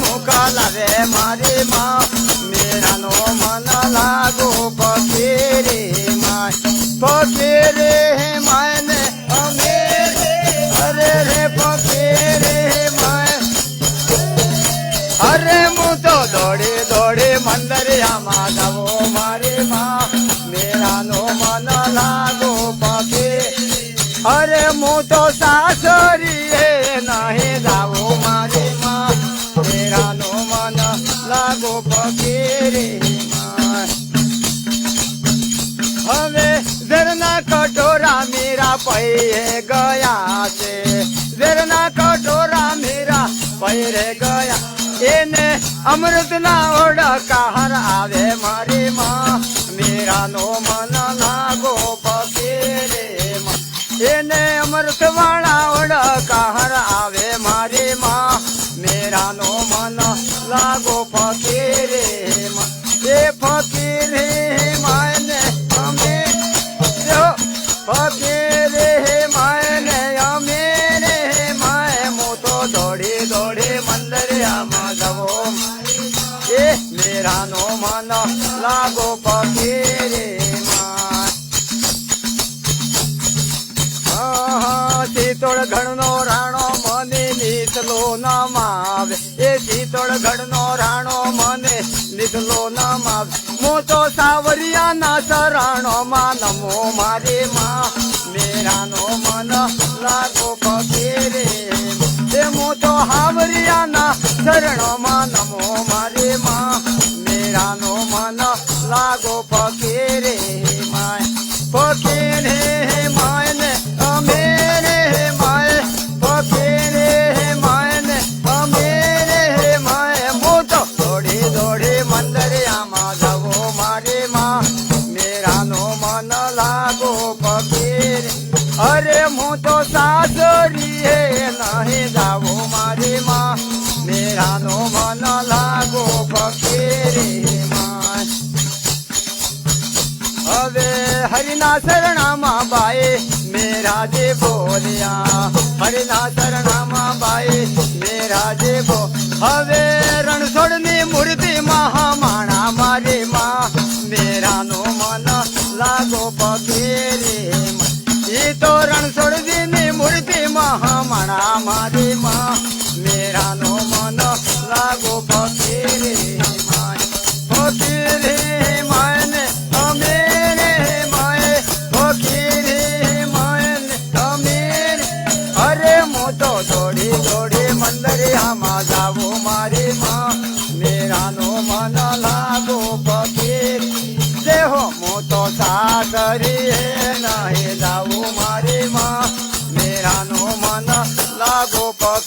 મોકલા રે મારી માં મેરાનો મન લાગો ફકીરે માય ફકીરે માય ને અમે અરે રે ફકીરે માય અરે હું તો દોડે દોડે મંદરિયામાં જાવો મારી માં મેરાનો મન લાગો ફકીરે અરે હું તો સાસરીએ નહીં જાવો મારી માં મેરાનો મન લાગો ફકીરે હવે ઝરના કટોરા મીરા પૈરે ગયા છે ઝરના કટોરા મીરા પૈરે ગયા એને અમૃતના ઓડકાર આવે મારી માં મીરાનો મન લાગો ફકીરે એને અમૃત વાળા ઓડકાર આવે મારી માં મેરાનો મન લાગો ફકીરે એ ફકીરે માયને અમે ફકીરે માયને અમે રે માય મોતો દોડી દોડી મંદરિયામાં જવો એ મેરાનો મન લાગો ફકીરે શીતળ ઘડનો રાણો મને નીચલો નામ આવે એ શીતળ ઘડનો રાણો મને નીચલો નામ આવે હું તો સાવરિયાના શરણો માં નમો મારી માં મેરાનો મન લાગો ફકીરે એ હું તો હાવરિયાના શરણો માં નમો મારી માં મેરાનો મન લાગો ફકીરે માય ફકીરે માય ને અમે રે માય ફકીરે માય ને અમે રે માય હું તો દોડી દોડી મંદરિયામાં જાવો મારી માં મેરાનો મન લાગો ફકીરે અરે હું તો સાસરીએ નહીં જાવો મારી માં મેરાનો મન લાગો ફકીરે હવે હરિના શરણામાં બાએ મેરા જે બોલ્યા હરિના શરણામાં બાએ મેરા જે બો હવે રણછોડની મૂર્તિ મહામાણા મારી માં મેરાનો મન લાગો ફકીરે ઈ તો રણછોડજીની મૂર્તિ મહામાણા મારી માં મેરાનો મન લાગો ફકીરે ફકીરે માય ને અમે રે માય ફકીરે માય ને અમે અરે હું તો દોડી દોડી મંદરિયામાં જાવો મારી માં મેરાનો મન લાગો ફકીરે દેહો હું તો સાસરીએ નહીં જાવું મારી માં મેરાનો મન લાગો ફકીરે